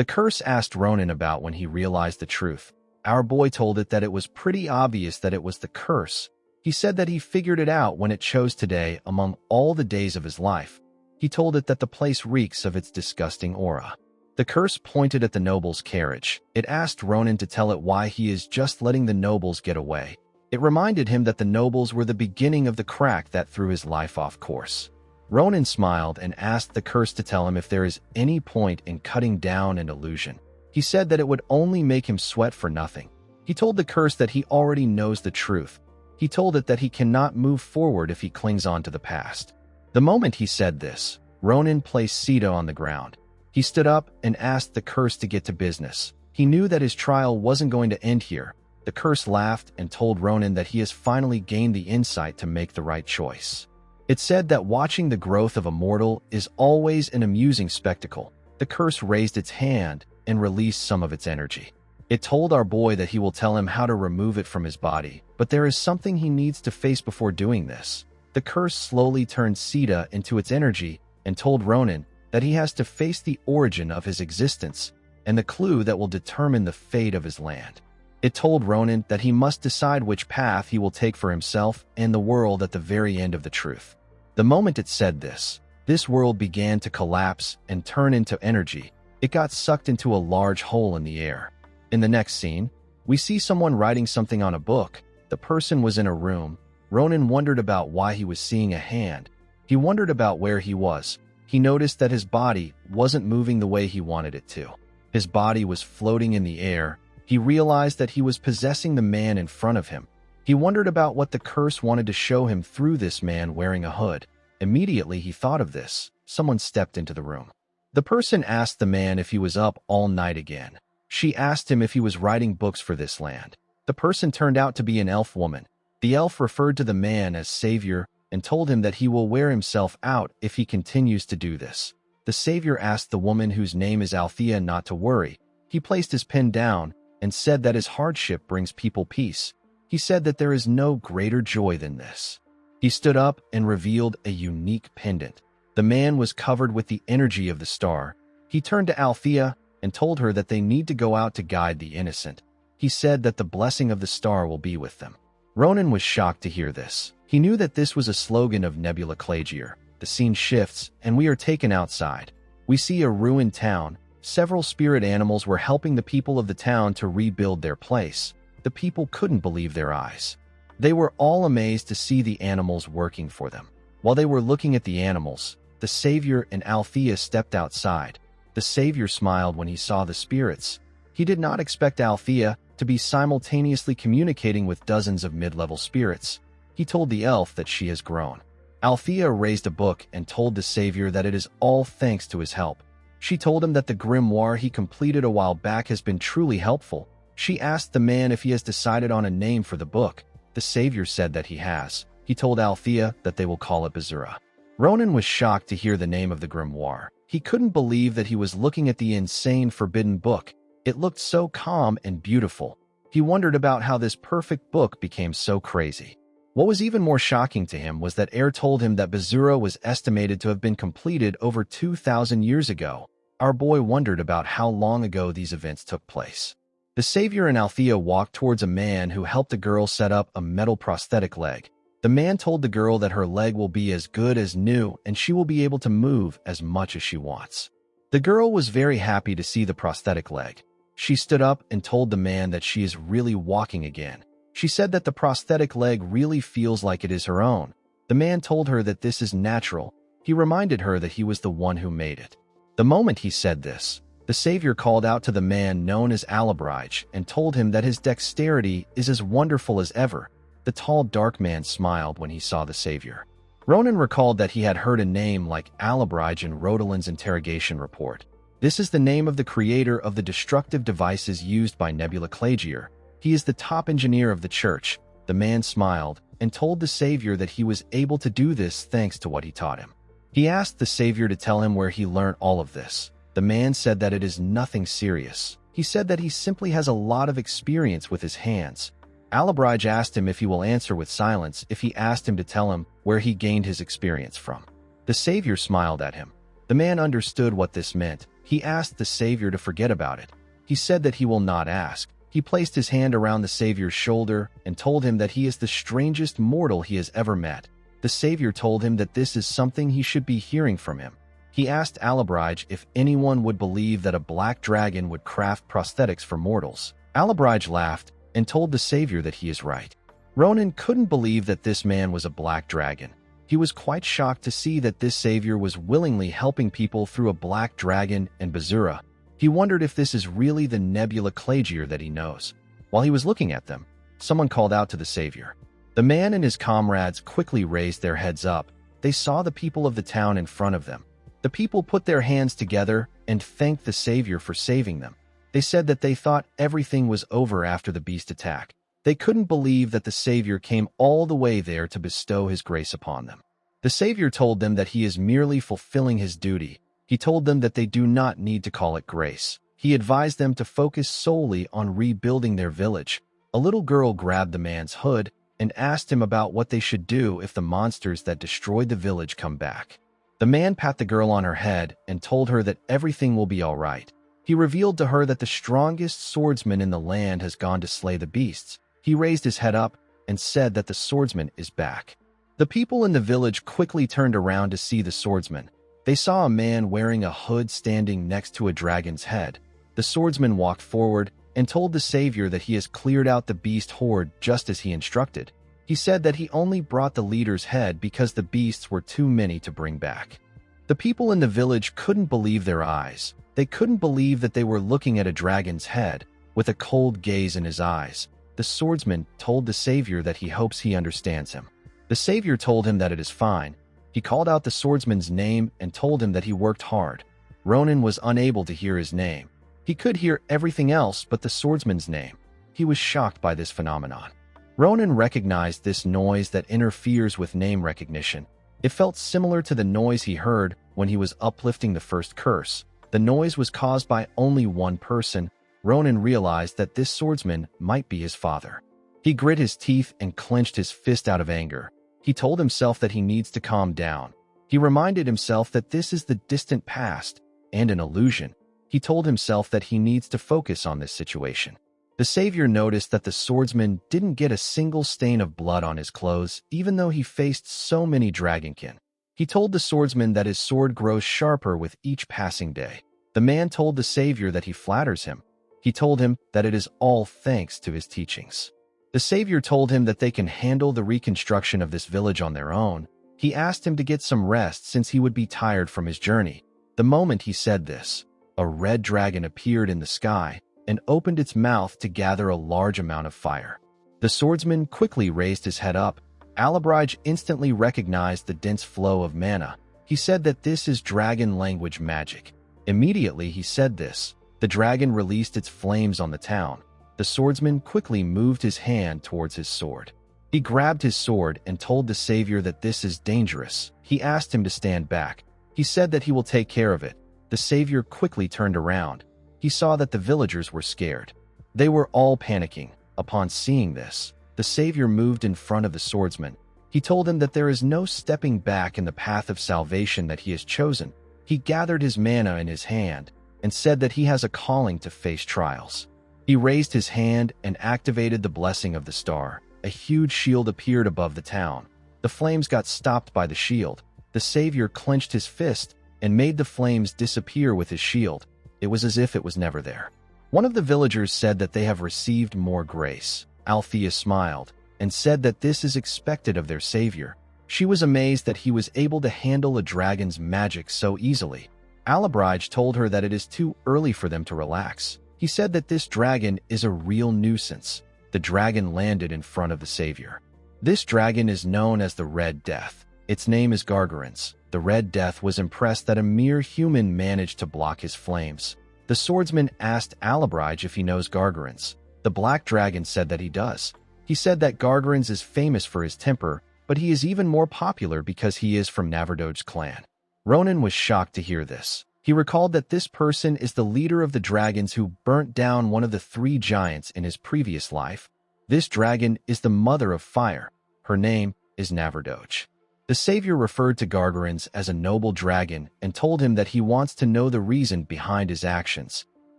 The curse asked Ronan about when he realized the truth. Our boy told it that it was pretty obvious that it was the curse. He said that he figured it out when it chose today among all the days of his life. He told it that the place reeks of its disgusting aura. The curse pointed at the noble's carriage. It asked Ronan to tell it why he is just letting the nobles get away. It reminded him that the nobles were the beginning of the crack that threw his life off course. Ronan smiled and asked the curse to tell him if there is any point in cutting down an illusion. He said that it would only make him sweat for nothing. He told the curse that he already knows the truth. He told it that he cannot move forward if he clings on to the past. The moment he said this, Ronan placed Sita on the ground. He stood up and asked the curse to get to business. He knew that his trial wasn't going to end here. The curse laughed and told Ronan that he has finally gained the insight to make the right choice. It said that watching the growth of a mortal is always an amusing spectacle. The curse raised its hand and released some of its energy. It told our boy that he will tell him how to remove it from his body, but there is something he needs to face before doing this. The curse slowly turned Sita into its energy and told Ronan that he has to face the origin of his existence and the clue that will determine the fate of his land. It told Ronan that he must decide which path he will take for himself and the world at the very end of the truth. The moment it said this world began to collapse and turn into energy. It got sucked into a large hole in the air. In the next scene, we see someone writing something on a book. The person was in a room. Ronan wondered about why he was seeing a hand. He wondered about where he was. He noticed that his body wasn't moving the way he wanted it to. His body was floating in the air. He realized that he was possessing the man in front of him. He wondered about what the curse wanted to show him through this man wearing a hood. Immediately he thought of this. Someone stepped into the room. The person asked the man if he was up all night again. She asked him if he was writing books for this land. The person turned out to be an elf woman. The elf referred to the man as savior and told him that he will wear himself out if he continues to do this. The savior asked the woman whose name is Althea not to worry. He placed his pen down and said that his hardship brings people peace. He said that there is no greater joy than this. He stood up and revealed a unique pendant. The man was covered with the energy of the star. He turned to Althea and told her that they need to go out to guide the innocent. He said that the blessing of the star will be with them. Ronan was shocked to hear this. He knew that this was a slogan of Nebula Clagier. The scene shifts, and we are taken outside. We see a ruined town. Several spirit animals were helping the people of the town to rebuild their place. The people couldn't believe their eyes. They were all amazed to see the animals working for them. While they were looking at the animals, the Savior and Althea stepped outside. The Savior smiled when he saw the spirits. He did not expect Althea to be simultaneously communicating with dozens of mid-level spirits. He told the elf that she has grown. Althea raised a book and told the Savior that it is all thanks to his help. She told him that the grimoire he completed a while back has been truly helpful. She asked the man if he has decided on a name for the book. The Savior said that he has. He told Althea that they will call it Bazura. Ronan was shocked to hear the name of the grimoire. He couldn't believe that he was looking at the insane forbidden book. It looked so calm and beautiful. He wondered about how this perfect book became so crazy. What was even more shocking to him was that Air told him that Bazura was estimated to have been completed over 2,000 years ago. Our boy wondered about how long ago these events took place. The Savior and Althea walked towards a man who helped a girl set up a metal prosthetic leg. The man told the girl that her leg will be as good as new and she will be able to move as much as she wants. The girl was very happy to see the prosthetic leg. She stood up and told the man that she is really walking again. She said that the prosthetic leg really feels like it is her own. The man told her that this is natural. He reminded her that he was the one who made it. The moment he said this, the Savior called out to the man known as Alabrige and told him that his dexterity is as wonderful as ever. The tall dark man smiled when he saw the Savior. Ronan recalled that he had heard a name like Alabrige in Rodalin's interrogation report. This is the name of the creator of the destructive devices used by Nebula Clagier. He is the top engineer of the church. The man smiled and told the Savior that he was able to do this thanks to what he taught him. He asked the Savior to tell him where he learned all of this. The man said that it is nothing serious. He said that he simply has a lot of experience with his hands. Alabrige asked him if he will answer with silence if he asked him to tell him where he gained his experience from. The Savior smiled at him. The man understood what this meant. He asked the savior to forget about it. He said that he will not ask. He placed his hand around the savior's shoulder and told him that he is the strangest mortal he has ever met. The savior told him that this is something he should be hearing from him. He asked Alabrige if anyone would believe that a black dragon would craft prosthetics for mortals. Alabrige laughed and told the savior that he is right. Ronan couldn't believe that this man was a black dragon. He was quite shocked to see that this savior was willingly helping people through a black dragon and Bazura. He wondered if this is really the Nebula Clagier that he knows. While he was looking at them, someone called out to the savior. The man and his comrades quickly raised their heads up. They saw the people of the town in front of them. The people put their hands together and thanked the savior for saving them. They said that they thought everything was over after the beast attack. They couldn't believe that the savior came all the way there to bestow his grace upon them. The savior told them that he is merely fulfilling his duty. He told them that they do not need to call it grace. He advised them to focus solely on rebuilding their village. A little girl grabbed the man's hood and asked him about what they should do if the monsters that destroyed the village come back. The man pat the girl on her head and told her that everything will be all right. He revealed to her that the strongest swordsman in the land has gone to slay the beasts. He raised his head up and said that the swordsman is back. The people in the village quickly turned around to see the swordsman. They saw a man wearing a hood standing next to a dragon's head. The swordsman walked forward and told the savior that he has cleared out the beast horde just as he instructed. He said that he only brought the leader's head because the beasts were too many to bring back. The people in the village couldn't believe their eyes. They couldn't believe that they were looking at a dragon's head with a cold gaze in his eyes. The swordsman told the savior that he hopes he understands him. The savior told him that it is fine. He called out the swordsman's name and told him that he worked hard. Ronan was unable to hear his name. He could hear everything else but the swordsman's name. He was shocked by this phenomenon. Ronan recognized this noise that interferes with name recognition. It felt similar to the noise he heard when he was uplifting the first curse. The noise was caused by only one person. Ronan realized that this swordsman might be his father. He grit his teeth and clenched his fist out of anger. He told himself that he needs to calm down. He reminded himself that this is the distant past and an illusion. He told himself that he needs to focus on this situation. The savior noticed that the swordsman didn't get a single stain of blood on his clothes, even though he faced so many dragonkin. He told the swordsman that his sword grows sharper with each passing day. The man told the savior that he flatters him. He told him that it is all thanks to his teachings. The savior told him that they can handle the reconstruction of this village on their own. He asked him to get some rest since he would be tired from his journey. The moment he said this, a red dragon appeared in the sky and opened its mouth to gather a large amount of fire. The swordsman quickly raised his head up. Alabrige instantly recognized the dense flow of mana. He said that this is dragon language magic. Immediately he said this, the dragon released its flames on the town. The swordsman quickly moved his hand towards his sword. He grabbed his sword and told the savior that this is dangerous. He asked him to stand back. He said that he will take care of it. The savior quickly turned around. He saw that the villagers were scared. They were all panicking. Upon seeing this, the savior moved in front of the swordsman. He told him that there is no stepping back in the path of salvation that he has chosen. He gathered his mana in his hand and said that he has a calling to face trials. He raised his hand and activated the blessing of the star. A huge shield appeared above the town. The flames got stopped by the shield. The savior clenched his fist and made the flames disappear with his shield. It was as if it was never there. One of the villagers said that they have received more grace. Althea smiled and said that this is expected of their savior. She was amazed that he was able to handle a dragon's magic so easily. Alabrige told her that it is too early for them to relax. He said that this dragon is a real nuisance. The dragon landed in front of the savior. This dragon is known as the Red Death. Its name is Gargarans. The Red Death was impressed that a mere human managed to block his flames. The swordsman asked Alabrige if he knows Gargarans. The black dragon said that he does. He said that Gargarans is famous for his temper, but he is even more popular because he is from Navardoge's clan. Ronan was shocked to hear this. He recalled that this person is the leader of the dragons who burnt down one of the 3 giants in his previous life. This dragon is the mother of fire. Her name is Navardoge. The savior referred to Gargarins as a noble dragon and told him that he wants to know the reason behind his actions.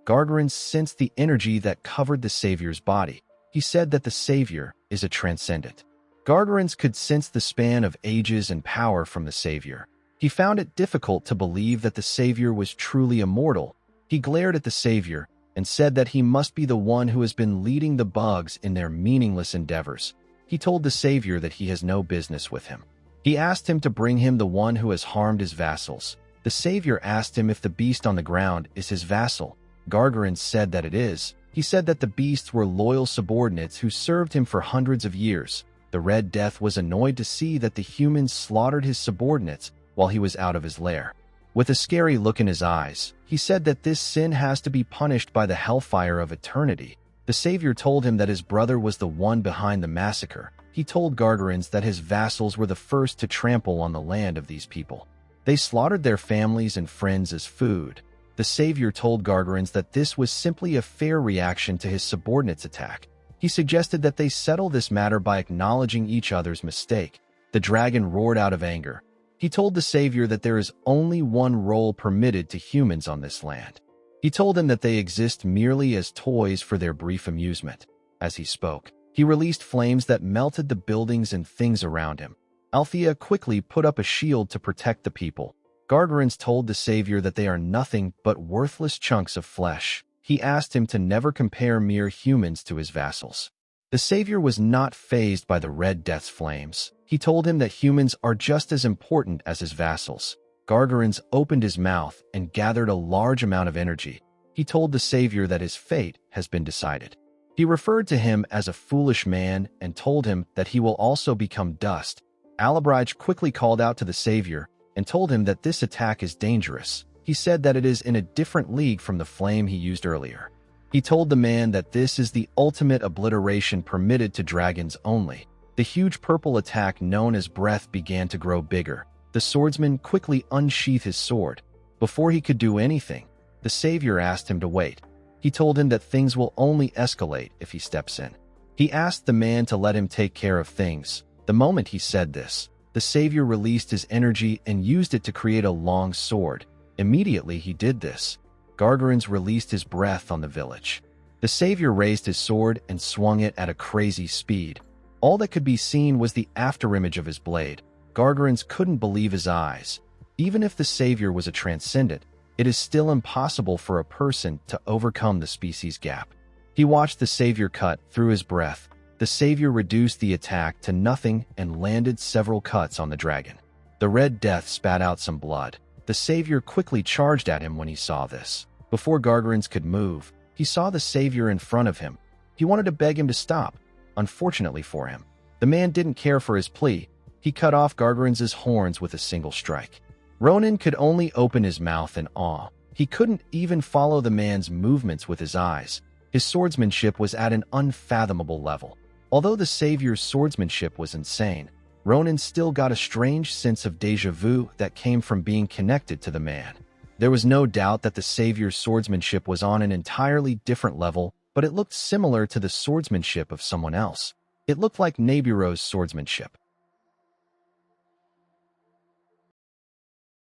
Gargarins sensed the energy that covered the savior's body. He said that the savior is a transcendent. Gargarins could sense the span of ages and power from the savior. He found it difficult to believe that the savior was truly immortal. He glared at the savior and said that he must be the one who has been leading the bugs in their meaningless endeavors. He told the savior that he has no business with him. He asked him to bring him the one who has harmed his vassals. The savior asked him if the beast on the ground is his vassal. Gargarins said that it is. He said that the beasts were loyal subordinates who served him for hundreds of years. The Red Death was annoyed to see that the humans slaughtered his subordinates while he was out of his lair. With a scary look in his eyes, he said that this sin has to be punished by the hellfire of eternity. The savior told him that his brother was the one behind the massacre. He told Gargarins that his vassals were the first to trample on the land of these people. They slaughtered their families and friends as food. The savior told Gargarins that this was simply a fair reaction to his subordinates' attack. He suggested that they settle this matter by acknowledging each other's mistake. The dragon roared out of anger. He told the savior that there is only one role permitted to humans on this land. He told him that they exist merely as toys for their brief amusement. As he spoke, he released flames that melted the buildings and things around him. Althea quickly put up a shield to protect the people. Gargarins told the savior that they are nothing but worthless chunks of flesh. He asked him to never compare mere humans to his vassals. The savior was not fazed by the Red Death's flames. He told him that humans are just as important as his vassals. Gargarins opened his mouth and gathered a large amount of energy. He told the savior that his fate has been decided. He referred to him as a foolish man and told him that he will also become dust. Alabrige quickly called out to the savior and told him that this attack is dangerous. He said that it is in a different league from the flame he used earlier. He told the man that this is the ultimate obliteration permitted to dragons only. The huge purple attack known as breath began to grow bigger. The swordsman quickly unsheathed his sword. Before he could do anything, the savior asked him to wait. He told him that things will only escalate if he steps in. He asked the man to let him take care of things. The moment he said this, the savior released his energy and used it to create a long sword. Immediately he did this, Gargarins released his breath on the village. The savior raised his sword and swung it at a crazy speed. All that could be seen was the afterimage of his blade. Gargarins couldn't believe his eyes. Even if the savior was a transcendent, it is still impossible for a person to overcome the species gap. He watched the savior cut through his breath. The savior reduced the attack to nothing and landed several cuts on the dragon. The Red Death spat out some blood. The savior quickly charged at him when he saw this. Before Gargarins could move, he saw the savior in front of him. He wanted to beg him to stop. Unfortunately for him, the man didn't care for his plea. He cut off Gargarins' horns with a single strike. Ronan could only open his mouth in awe. He couldn't even follow the man's movements with his eyes. His swordsmanship was at an unfathomable level. Although the savior's swordsmanship was insane, Ronan still got a strange sense of déjà vu that came from being connected to the man. There was no doubt that the savior's swordsmanship was on an entirely different level, but it looked similar to the swordsmanship of someone else. It looked like Neburo's swordsmanship.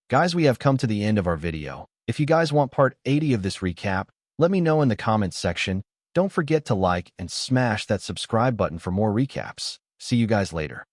Guys, we have come to the end of our video. If you guys want part 80 of this recap, let me know in the comments section. Don't forget to like and smash that subscribe button for more recaps. See you guys later.